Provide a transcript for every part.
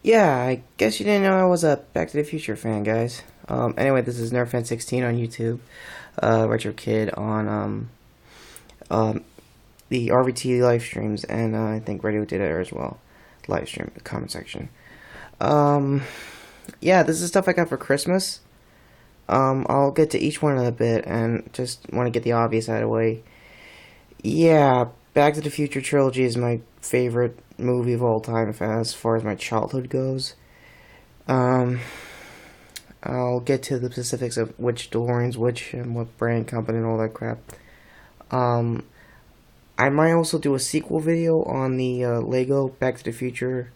Yeah, I guess you didn't know I was a Back to the Future fan, guys. Anyway, this is NerdFan16 on YouTube, Retro Kid on um, the RVT live streams, and I think Radio did it as well. Live stream, the comment section. Um, yeah, this is stuff I got for Christmas. I'll get to each one in a bit, and just want to get the obvious out of the way. Yeah, Back to the Future trilogy is my favorite movie of all time, as far as my childhood goes. Um, I'll get to the specifics of which DeLorean's which and what brand company and all that crap. Um, I might also do a sequel video on the Lego Back to the Future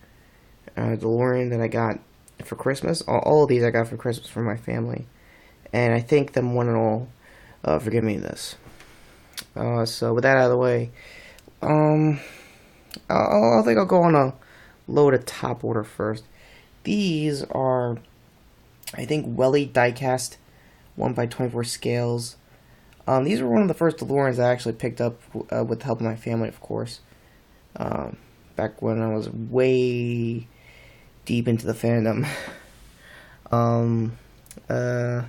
DeLorean that I got for Christmas. All of these I got for Christmas from my family, and I thank them one and all for giving me this. So with that out of the way, um, I think I'll go on a low to top order first. These are, I think, Welly diecast 1x24 scales. These were one of the first DeLoreans I actually picked up with the help of my family, of course. Back when I was way deep into the fandom. um, uh,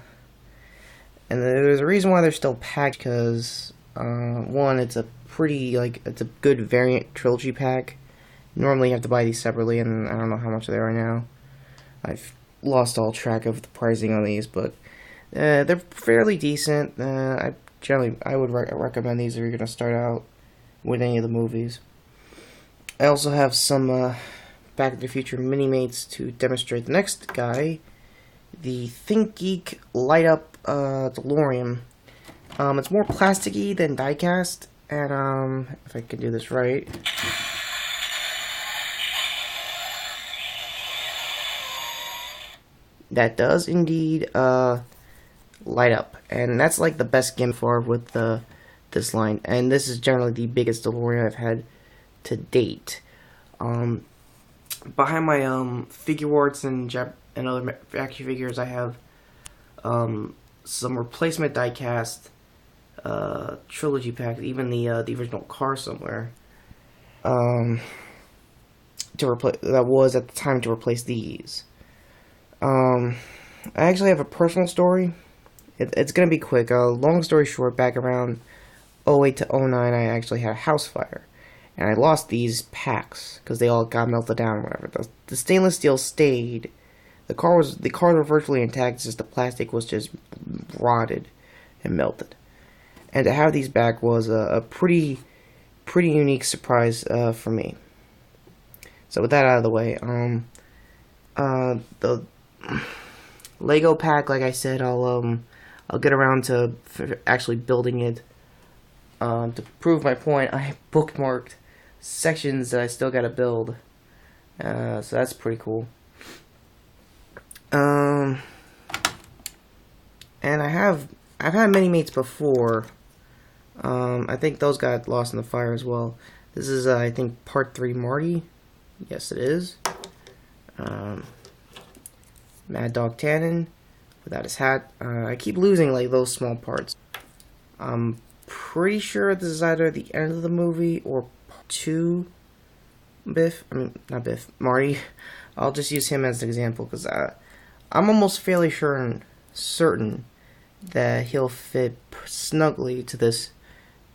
and there's a reason why they're still packed, because one, it's a it's a good variant trilogy pack. Normally you have to buy these separately, and I don't know how much they are now. I've lost all track of the pricing on these, but they're fairly decent. I would recommend these if you're gonna start out with any of the movies. I also have some Back to the Future mini mates to demonstrate the next guy, the ThinkGeek Light Up DeLorean. It's more plasticky than diecast, and if I can do this right. That does indeed light up, and that's like the best gimmick for with this line. And this is generally the biggest DeLorean I've had to date. Behind my Figuarts and other action figures, I have some replacement diecast trilogy packs, even the original car somewhere. To replace that was at the time to replace these. I actually have a personal story. It's gonna be quick. Long story short, back around 08 to 09, I actually had a house fire, and I lost these packs because they all got melted down or whatever. The stainless steel stayed. The cars were virtually intact. It's just the plastic was just rotted and melted. And to have these back was a pretty unique surprise for me. So with that out of the way, the Lego pack, like I said, I'll get around to actually building it. To prove my point, I bookmarked sections that I still gotta build. So that's pretty cool. And I've had mini mates before. I think those got lost in the fire as well. This is I think part 3 Marty. Yes, it is. Mad Dog Tannen without his hat. I keep losing like those small parts. I'm pretty sure this is either the end of the movie or part 2 Biff. I mean, not Biff, Marty. I'll just use him as an example because I'm almost fairly certain that he'll fit snugly to this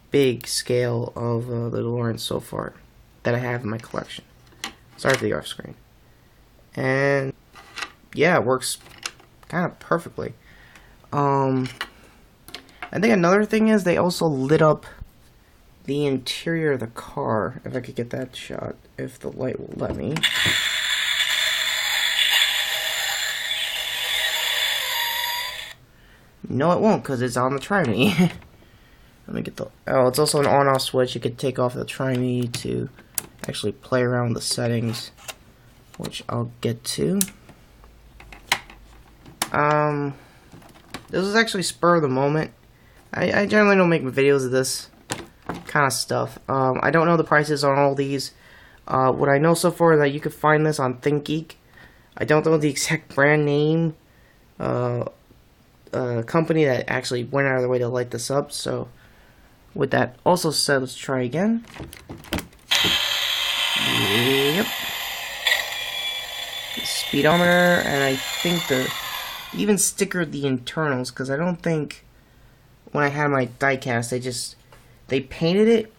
big scale of the DeLorean so far that I have in my collection. Sorry for the off screen. And yeah, it works kind of perfectly. I think another thing is they also lit up the interior of the car. If I could get that shot, if the light will let me. No, it won't, because it's on the Try-Me. Let me get the... Oh, it's also an on-off switch. You could take off the Try-Me to actually play around with the settings, which I'll get to. This was actually spur of the moment. I generally don't make videos of this kind of stuff. I don't know the prices on all these. What I know so far is that you can find this on ThinkGeek. I don't know the exact brand name. Company that actually went out of their way to light this up. So with that also said, let's try again. Yep. speedometer, and I think the even stickered the internals, because I don't think when I had my diecast they painted it,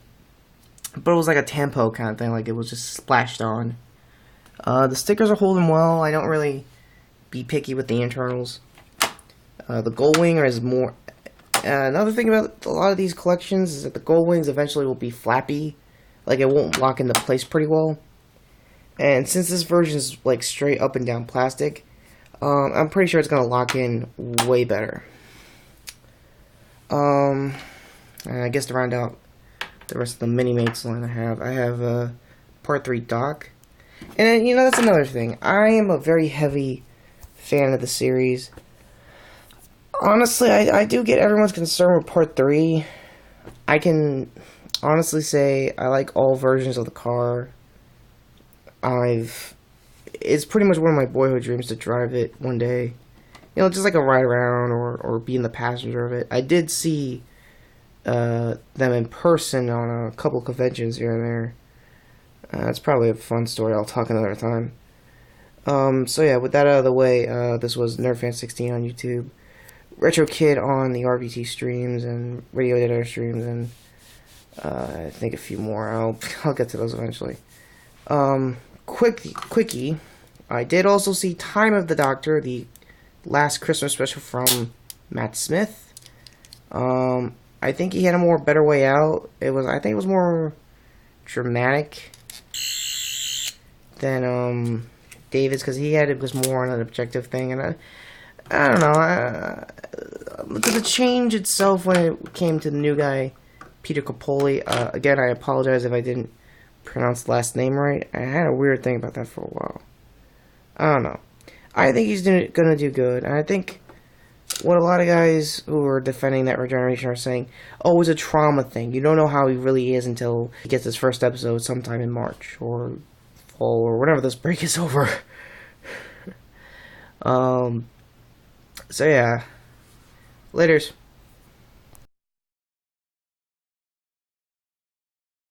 but it was like a tampo kind of thing, like it was just splashed on. The stickers are holding well. I don't really be picky with the internals. The gold wing is more. Another thing about a lot of these collections is that the gold wings eventually will be flappy, like it won't lock into place pretty well. And since this version is like straight up and down plastic, I'm pretty sure it's gonna lock in way better. And I guess to round out the rest of the Mini-Mates line I have Part 3 Doc. And, you know, that's another thing. I am a very heavy fan of the series. Honestly, I do get everyone's concern with Part 3. I can honestly say I like all versions of the car. It's pretty much one of my boyhood dreams to drive it one day. You know, just like a ride around or be in the passenger of it. I did see them in person on a couple conventions here and there. It's probably a fun story. I'll talk another time. So yeah, with that out of the way, this was NerdFan16 on YouTube, Retro Kid on the RVT streams and Radio Editor streams, and I think a few more. I'll get to those eventually. Quickie. I did also see Time of the Doctor, the last Christmas special from Matt Smith. I think he had a better way out. I think it was more dramatic than David's, because it was more on an objective thing, and I don't know. The change itself when it came to the new guy, Peter Capaldi. Again, I apologize if I didn't pronounce the last name right. I had a weird thing about that for a while. I don't know. I think he's gonna do good, and I think what a lot of guys who are defending that regeneration are saying, oh, it's a trauma thing. You don't know how he really is until he gets his first episode sometime in March or fall or whenever this break is over. So yeah, laters.